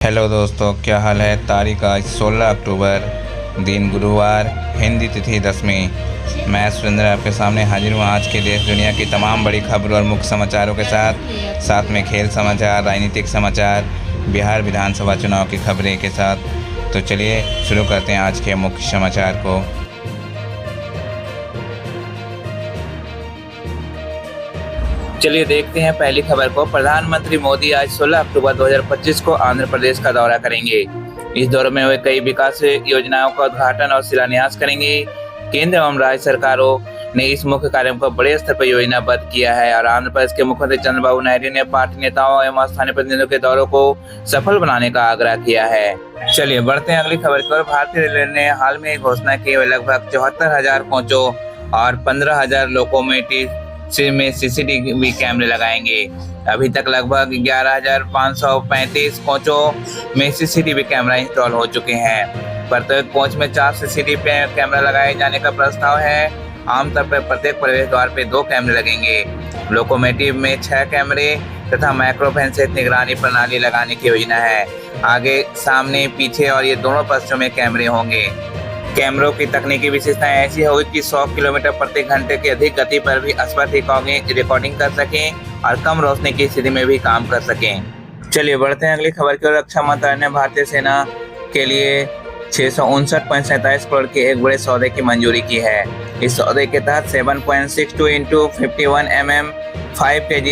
Hello दोस्तों, क्या हाल है। तारीख आज 16 अक्टूबर, दिन गुरुवार, हिंदी तिथि 10वीं। मैं सुरेंद्र आपके सामने हाजिर हूँ आज के देश दुनिया की तमाम बड़ी खबरों और मुख्य समाचारों के साथ में खेल समाचार, राजनीतिक समाचार, बिहार विधानसभा चुनाव की खबरें के साथ। तो चलिए शुरू करते हैं आज के मुख्य समाचार को। चलिए देखते हैं पहली खबर को। प्रधानमंत्री मोदी आज 16 अक्टूबर 2025 को आंध्र प्रदेश का दौरा करेंगे। इस दौरे में वे कई विकास योजनाओं का उद्घाटन और शिलान्यास करेंगे। केंद्र एवं राज्य सरकारों ने इस मुख्य कार्यक्रम को बड़े स्तर पर योजनाबद्ध किया है और आंध्र प्रदेश के मुख्यमंत्री चंद्रबाबू नायडू ने पार्टी नेताओं एवं स्थानीय प्रतिनिधियों के दौरों को सफल बनाने का आग्रह किया है। चलिए बढ़ते हैं अगली खबर की ओर। भारतीय रेलवे ने हाल में घोषणा की लगभग 74,000 कोचों और 15,000 लोकोमोटिव में सीसीटीवी कैमरे लगाएंगे। अभी तक लगभग 11,535 कोचों में सीसीटीवी कैमरा इंस्टॉल हो चुके हैं। प्रत्येक कोच में 4 सीसीटीवी कैमरा लगाए जाने का प्रस्ताव है। आमतौर पर प्रत्येक प्रवेश द्वार पे 2 कैमरे लगेंगे। लोकोमोटिव में 6 कैमरे तथा माइक्रोफोन से निगरानी प्रणाली लगाने की योजना है। आगे, सामने, पीछे और ये दोनों पक्षों में कैमरे होंगे। कैमरों की तकनीकी विशेषताएं ऐसी होगी कि 100 किलोमीटर प्रति घंटे की अधिक गति पर भी स्पष्ट रिकॉर्डिंग कर सकें और कम रोशनी की स्थिति में भी काम कर सकें। चलिए बढ़ते हैं अगली खबर की ओर। रक्षा मंत्रालय ने भारतीय सेना के लिए 659.47 करोड़ के एक बड़े सौदे की मंजूरी की है। इस सौदे के तहत 7.62 × 51 mm 5 kg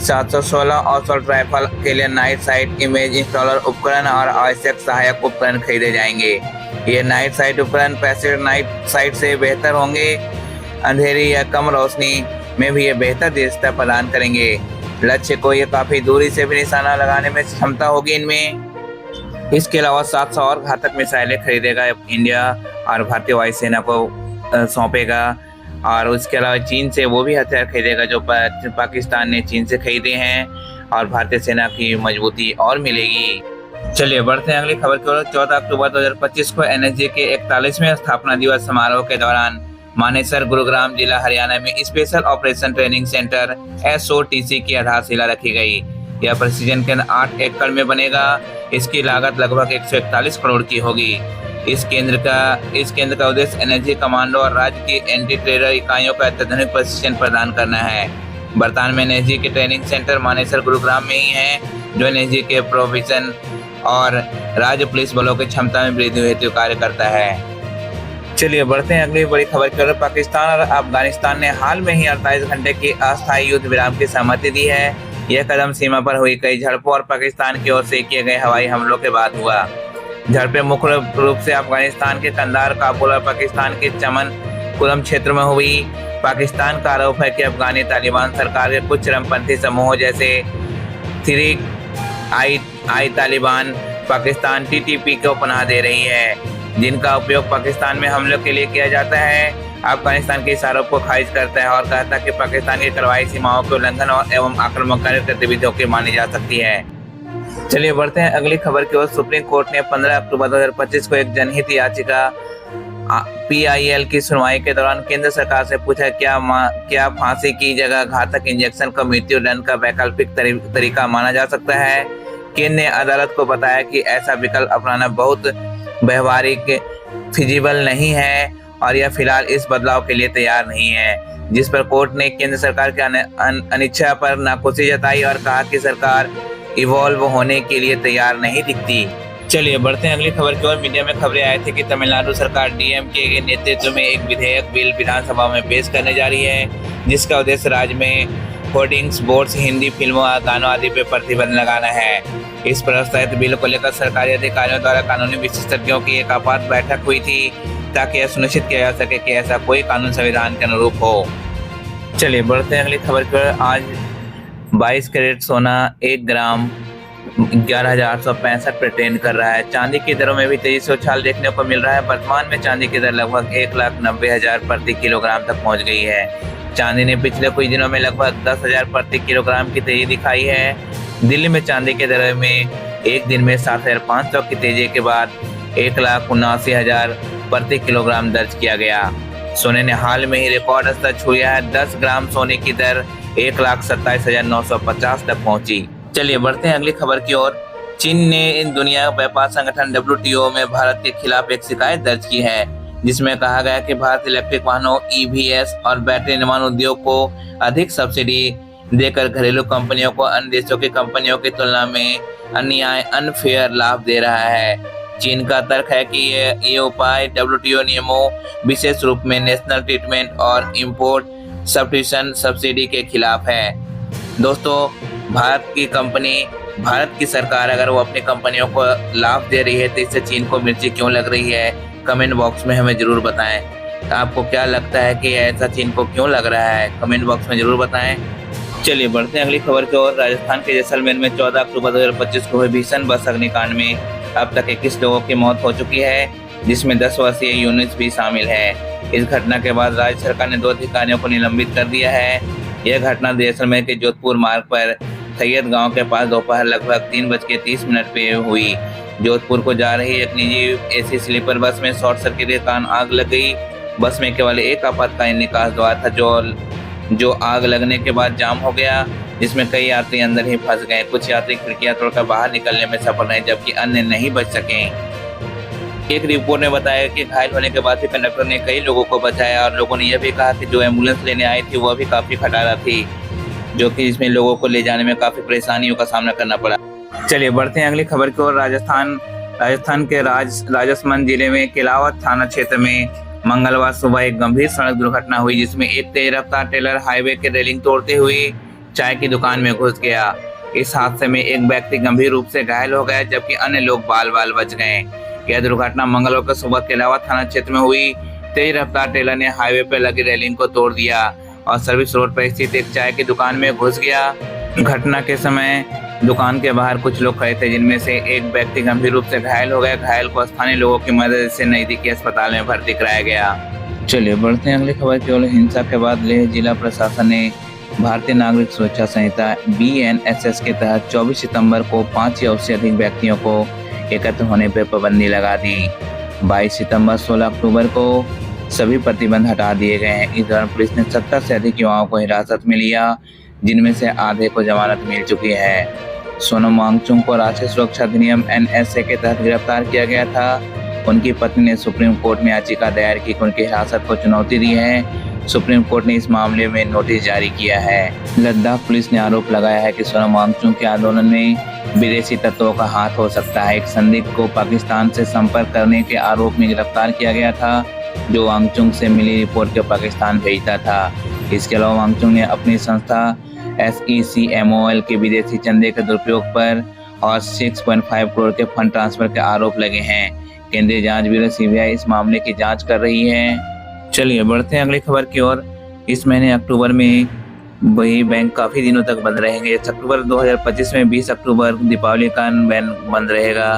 716 असॉल्ट राइफल के लिए नाइट साइट इमेज इंस्टॉलर उपकरण और आवश्यक सहायक उपकरण खरीदे जाएंगे। ये नाइट साइट उपकरण पैसिव नाइट साइट से बेहतर होंगे। अंधेरी या कम रोशनी में भी ये बेहतर दृश्यता प्रदान करेंगे। लक्ष्य को ये काफी दूरी से भी निशाना लगाने में क्षमता होगी इनमें। इसके अलावा 700 और घातक मिसाइलें खरीदेगा इंडिया और भारतीय वायुसेना को सौंपेगा। और उसके अलावा चीन से वो भी हथियार खरीदेगा जो पाकिस्तान ने चीन से खरीदे हैं और भारतीय सेना की मजबूती और मिलेगी। चलिए बढ़ते हैं अगली खबर की ओर। 14 अक्टूबर 2025 को एनएसजी के 41वें स्थापना दिवस समारोह के दौरान मानेसर, गुरुग्राम जिला हरियाणा में special operation training centre SOTC की आधारशिला रखी गई। यह प्रेसिजन केंद्र 8 एकड़ में बनेगा। इसकी लागत लगभग 141 करोड़ की होगी। इस केंद्र का उद्देश्य एनएसजी कमांडो और राज्य की एंटी टेरर इकाइयों का अत्याधुनिक प्रशिक्षण प्रदान करना है। वर्तमान में एनएसजी के ट्रेनिंग सेंटर मानेसर, गुरुग्राम में ही है, जो एनएसजी के प्रोविजन और राज्य पुलिस बलों की क्षमता में वृद्धि हेतु कार्य करता है। चलिए बढ़ते हैं अगली बड़ी खबर की ओर। पाकिस्तान और अफगानिस्तान ने हाल में ही 48 घंटे की अस्थायी युद्ध विराम की सहमति दी है। यह कदम सीमा पर हुई कई झड़पों और पाकिस्तान की ओर से किए गए हवाई हमलों के बाद हुआ। झड़पें मुख्य रूप से अफगानिस्तान के कंधार, काबुल और पाकिस्तान के चमन कुरम क्षेत्र में हुई। पाकिस्तान का आरोप है कि अफगानी तालिबान सरकार के कुछ चरमपंथी समूहों जैसे तहरीक-i तालिबान पाकिस्तान TTP को पनाह दे रही है, जिनका उपयोग पाकिस्तान में हमलों के लिए किया जाता है। अफगानिस्तान के इस आरोप को खारिज करता है और कहता है कि पाकिस्तान की कार्रवाई सीमाओं के उल्लंघन एवं आक्रामककारी गतिविधियों की मानी जा सकती है। चलिए बढ़ते हैं अगली खबर की ओर। सुप्रीम कोर्ट ने 15 अक्टूबर 2025 को एक जनहित याचिका PIL की सुनवाई के दौरान केंद्र सरकार से पूछा क्या फांसी की जगह घातक इंजेक्शन को मृत्यु दंड का वैकल्पिक तरीका माना जा सकता है। केंद्र ने अदालत को बताया कि ऐसा विकल्प अपनाना बहुत व्यवहारिक फिजिबल नहीं है और यह फिलहाल इस बदलाव के लिए तैयार नहीं है, जिस पर कोर्ट ने केंद्र सरकार की अनिच्छा पर नाखुशी जताई और कहा कि सरकार इवॉल्व होने के लिए तैयार नहीं दिखती। चलिए बढ़ते हैं अगली खबर की ओर। मीडिया में खबरें आई थी कि तमिलनाडु सरकार DMK के नेतृत्व में एक विधेयक बिल विधानसभा में पेश करने जा रही है, जिसका उद्देश्य राज्य में होर्डिंग्स बोर्ड्स, हिंदी फिल्मों और गानों आदि पर प्रतिबंध लगाना है। इस प्रस्तावित बिल को लेकर सरकारी अधिकारियों द्वारा कानूनी विशेषज्ञों की एक आपात बैठक हुई थी ताकि यह सुनिश्चित किया जा सके कि ऐसा कोई कानून संविधान के अनुरूप हो। चलिए बढ़ते हैं अगली खबर की ओर। आज 22 कैरेट सोना 1 ग्राम 11,865 पर ट्रेंड कर रहा है। चांदी की दरों में भी तेजी से उछाल देखने को मिल रहा है। वर्तमान में चांदी की दर लगभग 1,90,000 प्रति किलोग्राम तक पहुंच गई है। चांदी ने पिछले कुछ दिनों में लगभग 10,000 प्रति किलोग्राम की तेजी दिखाई है। दिल्ली में चांदी के दर में एक दिन में 7,500 की तेजी के बाद 1,79,000 प्रति किलोग्राम दर्ज किया गया। सोने ने हाल में ही रिकॉर्ड स्तर छुआ है। 10 ग्राम सोने की दर 1,27,950 तक पहुंची। चलिए बढ़ते हैं अगली खबर की ओर। चीन ने इन दुनिया व्यापार संगठन WTO में भारत के खिलाफ एक शिकायत दर्ज की है, जिसमें कहा गया कि भारत इलेक्ट्रिक वाहनों, EVs और बैटरी निर्माण उद्योग को अधिक सब्सिडी देकर घरेलू कंपनियों को अन्य देशों की कंपनियों की तुलना में अन्याय अनफेयर लाभ दे रहा है। चीन का तर्क है कि ये उपाय WTO नियमों, विशेष रूप में नेशनल ट्रीटमेंट और इंपोर्ट सब्स्टिट्यूशन सब्सिडी के खिलाफ है। दोस्तों, भारत की सरकार अगर वो अपनी कंपनियों को लाभ दे रही है तो इससे चीन को मिर्ची क्यों लग रही है? कमेंट बॉक्स में हमें जरूर बताएं। तो आपको क्या लगता है कि ऐसा चीन को क्यों लग रहा है? कमेंट बॉक्स में जरूर बताएं। चलिए बढ़ते हैं अगली खबर की ओर। राजस्थान के जैसलमेर में 14 अक्टूबर 2025 को हुए भीषण बस अग्निकांड में अब तक 21 लोगों की मौत हो चुकी है, जिसमें 10 वर्षीय यूनुस भी शामिल है। इस घटना के बाद राज्य सरकार ने 2 अधिकारियों को निलंबित कर दिया है। यह घटना जैसलमेर के जोधपुर मार्ग पर सैयद गांव के पास दोपहर लगभग 3:30 पे हुई। जोधपुर को जा रही एक निजी AC स्लीपर बस में शॉर्ट सर्किट के कारण आग लग गई। बस में केवल एक आपातकालीन निकास द्वार था जो आग लगने के बाद जाम हो गया, जिसमें कई यात्री अंदर ही फंस गए। कुछ यात्री खिड़कियां तोड़कर बाहर निकलने में सफल रहे, जबकि अन्य नहीं बच सके। एक रिपोर्ट ने बताया कि घायल होने के बाद भी कंडक्टर ने कई लोगों को बचाया और लोगों ने यह भी कहा कि जो एम्बुलेंस लेने आई थी वह भी काफी खटारा थी, जो कि इसमें लोगों को ले जाने में काफी परेशानियों का सामना करना पड़ा। चलिए बढ़ते हैं अगली खबर की ओर। राजस्थान के राजसमंद जिले में केलावत थाना क्षेत्र में मंगलवार सुबह एक गंभीर सड़क दुर्घटना हुई, जिसमें एक तेज रफ्तार ट्रेलर हाईवे के रेलिंग तोड़ते हुए चाय की दुकान में घुस गया। इस हादसे में एक व्यक्ति गंभीर रूप से घायल हो गया, जबकि अन्य लोग बाल बाल बच गए। यह दुर्घटना मंगलवार को सुबह केलावत थाना क्षेत्र में हुई। तेज रफ्तार ट्रेलर ने हाईवे पर लगी रेलिंग को तोड़ दिया और सर्विस रोड पर स्थित एक चाय की दुकान में घुस गया। घटना के समय दुकान के बाहर कुछ लोग खड़े थे, जिनमें से एक व्यक्ति गंभीर रूप से घायल हो गया। घायल को स्थानीय लोगों की मदद से नजदीकी अस्पताल में भर्ती कराया गया। चलिए बढ़ते हैं अगली खबर की ओर। हिंसा के बाद लेह जिला प्रशासन ने भारतीय नागरिक सुरक्षा संहिता BNSS के तहत 24 सितंबर को 5 या उससे अधिक व्यक्तियों को एकत्र होने पर पाबंदी लगा दी। 22 सितंबर 16 अक्टूबर को सभी प्रतिबंध हटा दिए गए हैं। इस दौरान पुलिस ने 70 से अधिक युवाओं को हिरासत में लिया, जिनमें से आधे को जमानत मिल चुकी है। सोनम वांगचुक को राष्ट्रीय सुरक्षा अधिनियम NSA के तहत गिरफ्तार किया गया था। उनकी पत्नी ने सुप्रीम कोर्ट में याचिका दायर की, उनकी हिरासत को चुनौती दी है। सुप्रीम कोर्ट ने इस मामले में नोटिस जारी किया है। लद्दाख पुलिस ने आरोप लगाया है कि सोनम वांगचुक के आंदोलन में विदेशी तत्वों का हाथ हो सकता है। एक संदिग्ध को पाकिस्तान से संपर्क करने के आरोप में गिरफ्तार किया गया था, जो वांगचुक से मिली रिपोर्ट के पाकिस्तान भेजता था। इसके अलावा वांगचुक ने अपनी संस्था SECMOL के विदेशी चंदे के दुरुपयोग पर और 6.5 करोड़ के फंड ट्रांसफर के आरोप लगे हैं। केंद्रीय जांच ब्यूरो CBI इस मामले की जांच कर रही है। चलिए बढ़ते हैं अगली खबर की ओर। इस महीने अक्टूबर में वही बैंक काफी दिनों तक बंद रहेंगे। अक्टूबर 2025 में 20 अक्टूबर दीपावली का बैंक बंद रहेगा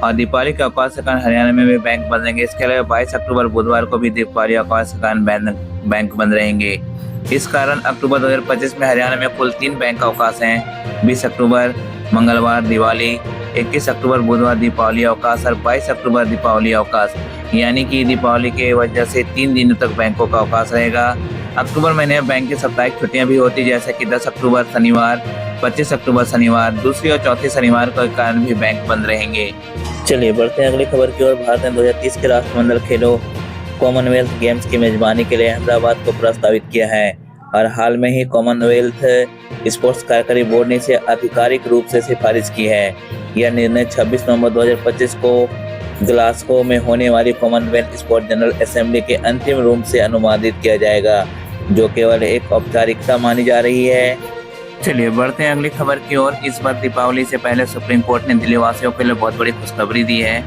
और दीपावली के अवकाश के कारण हरियाणा में भी बैंक बंद रहेंगे। इसके अलावा 22 अक्टूबर बुधवार को भी दीपावली अवकाश के कारण बैंक बंद रहेंगे। इस कारण अक्टूबर 2025 में हरियाणा में कुल 3 बैंक अवकाश हैं। 20 अक्टूबर मंगलवार दिवाली, 21 अक्टूबर बुधवार दीपावली अवकाश और 22 अक्टूबर दीपावली अवकाश, यानी कि दीपावली के वजह से 3 दिनों तक बैंकों का अवकाश रहेगा। अक्टूबर महीने में बैंक की साप्ताहिक छुट्टियां भी होती, जैसे कि 10 अक्टूबर शनिवार, 25 अक्टूबर शनिवार, दूसरी और चौथी शनिवार के कारण भी बैंक बंद रहेंगे। चलिए बढ़ते हैं अगली खबर की ओर। भारत ने 2030 के राष्ट्रमंडल खेलों कॉमनवेल्थ गेम्स की मेजबानी के लिए अहमदाबाद को प्रस्तावित किया है और हाल में ही कॉमनवेल्थ स्पोर्ट्स कार्यकारी बोर्ड ने इसे आधिकारिक रूप से सिफारिश की है। यह निर्णय 26 नवंबर 2025 को ग्लासगो में होने वाली कॉमनवेल्थ स्पोर्ट जनरल असेंबली के अंतिम रूप से अनुमोदित किया जाएगा, जो केवल एक औपचारिकता मानी जा रही है। चलिए बढ़ते हैं अगली खबर की ओर। इस बार दीपावली से पहले सुप्रीम कोर्ट ने दिल्ली वासियों के लिए बहुत बड़ी खुशखबरी दी है।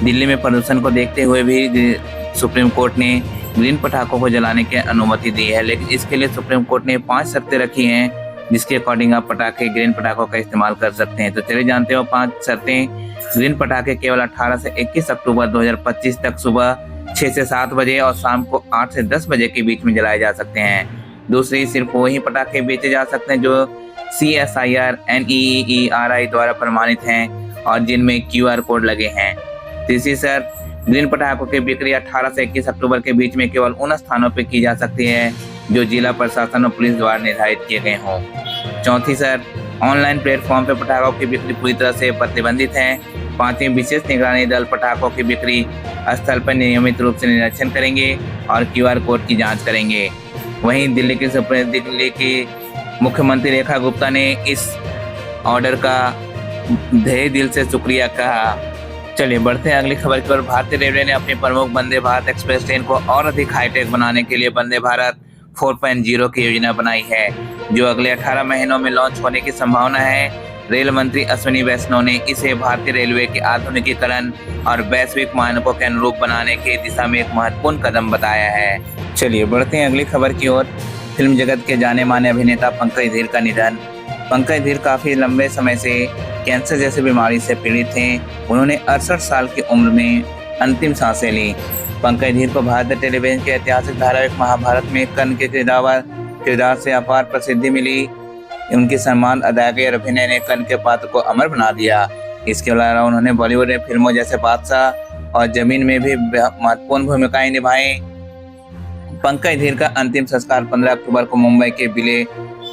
दिल्ली में प्रदूषण को देखते हुए भी सुप्रीम कोर्ट ने ग्रीन पटाखों को जलाने की अनुमति दी है, लेकिन इसके लिए सुप्रीम कोर्ट ने 5 शर्तें रखी हैं, जिसके अकॉर्डिंग आप ग्रीन पटाखों का इस्तेमाल कर सकते हैं। तो चलिए जानते हो 5 शर्तें। ग्रीन पटाखे केवल 18 से 21 अक्टूबर 2025 तक सुबह 6 से 7 बजे और शाम को 8 से 10 बजे के बीच में जलाए जा सकते हैं। दूसरी, सिर्फ वही पटाखे बेचे जा सकते हैं जो CSIR NEERI द्वारा प्रमाणित हैं और जिनमें QR कोड लगे हैं। तीसरी शर्त, ग्रीन पटाखों की बिक्री 18 से 21 अक्टूबर के बीच में केवल उन स्थानों पर की जा सकती है जो जिला प्रशासन और पुलिस द्वारा निर्धारित किए गए हों। चौथी शर्त, ऑनलाइन प्लेटफॉर्म पर पटाखों की बिक्री पूरी तरह से प्रतिबंधित है। 5वीं विशेष निगरानी दल पटाखों की बिक्री स्थल पर नियमित रूप से निरीक्षण करेंगे और QR कोड की जांच करेंगे। वहीं दिल्ली की मुख्यमंत्री रेखा गुप्ता ने इस ऑर्डर का तहे दिल से शुक्रिया कहा। चलिए बढ़ते हैं अगली खबर की ओर। भारतीय रेलवे ने अपनी प्रमुख वंदे भारत एक्सप्रेस ट्रेन को और अधिक हाईटेक बनाने के लिए वंदे भारत 4.0 की योजना बनाई है, जो अगले 18 महीनों में लॉन्च होने की संभावना है। रेल मंत्री अश्विनी वैष्णव ने इसे भारतीय रेलवे के आधुनिकीकरण और वैश्विक मानकों के अनुरूप बनाने की दिशा में एक महत्वपूर्ण कदम बताया है। चलिए बढ़ते हैं अगली खबर की ओर। फिल्म जगत के जाने माने अभिनेता पंकज धीर का निधन। पंकज धीर काफी लंबे समय से कैंसर जैसी बीमारी से पीड़ित थे। उन्होंने 68 साल की उम्र में अंतिम सांसें ली। पंकज धीर को भारतीय टेलीविजन के ऐतिहासिक धारावाहिक महाभारत में कर्ण के किरदार से अपार प्रसिद्धि मिली। उनकी सम्मान अदायगी और अभिनय ने कर्ण के पात्र को अमर बना दिया। इसके अलावा उन्होंने बॉलीवुड में फिल्मों जैसे बादशाह और जमीन में भी महत्वपूर्ण भूमिकाएं निभाई। पंकज धीर का अंतिम संस्कार 15 अक्टूबर को मुंबई के विले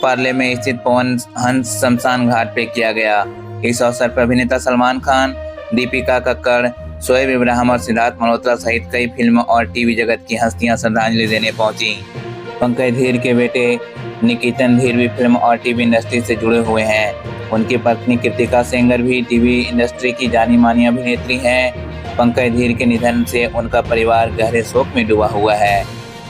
पार्ले में स्थित पवन हंस शमशान घाट पे किया गया। इस अवसर पर अभिनेता सलमान खान, दीपिका कक्कड़, शोएब इब्राहिम और सिद्धार्थ मल्होत्रा सहित कई फिल्मों और टीवी जगत की हस्तियां श्रद्धांजलि देने पहुंची। पंकज धीर के बेटे निकेतन धीर भी फिल्म और टीवी इंडस्ट्री से जुड़े हुए हैं। उनकी पत्नी कृतिका सेंगर भी टीवी इंडस्ट्री की जानी मानी अभिनेत्री हैं। पंकज धीर के निधन से उनका परिवार गहरे शोक में डूबा हुआ है।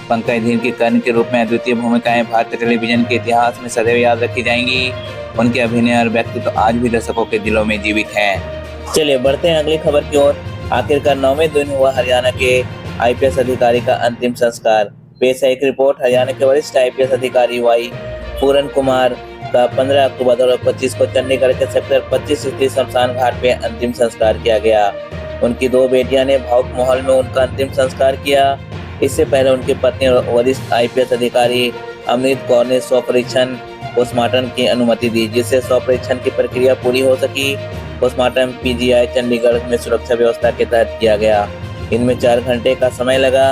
पंकज धीर की कर्ण के रूप में अद्वितीय भूमिकाएं भारतीय टेलीविजन के इतिहास में सदैव याद रखी जाएंगी। उनके अभिनय और व्यक्तित्व आज भी दर्शकों के दिलों में जीवित हैं। चलिए बढ़ते हैं अगली खबर की ओर। आखिरकार 9वें दिन हुआ हरियाणा के IPS अधिकारी का अंतिम संस्कार। पेश है एक रिपोर्ट। हरियाणा के वरिष्ठ IPS अधिकारी वाई पूरन कुमार का 15 अक्टूबर 2025 को चंडीगढ़ के सेक्टर 25 स्थित शमशान घाट पे अंतिम संस्कार किया गया। उनकी 2 बेटियां ने भावुक माहौल में उनका अंतिम संस्कार किया। इससे पहले उनकी पत्नी और वरिष्ठ IPS अधिकारी अमृत कौर ने स्वपरीक्षण पोस्टमार्टम की अनुमति दी, जिससे स्वपरीक्षण की प्रक्रिया पूरी हो सकी। पोस्टमार्टम PGI चंडीगढ़ में सुरक्षा व्यवस्था के तहत किया गया। इनमें 4 घंटे का समय लगा।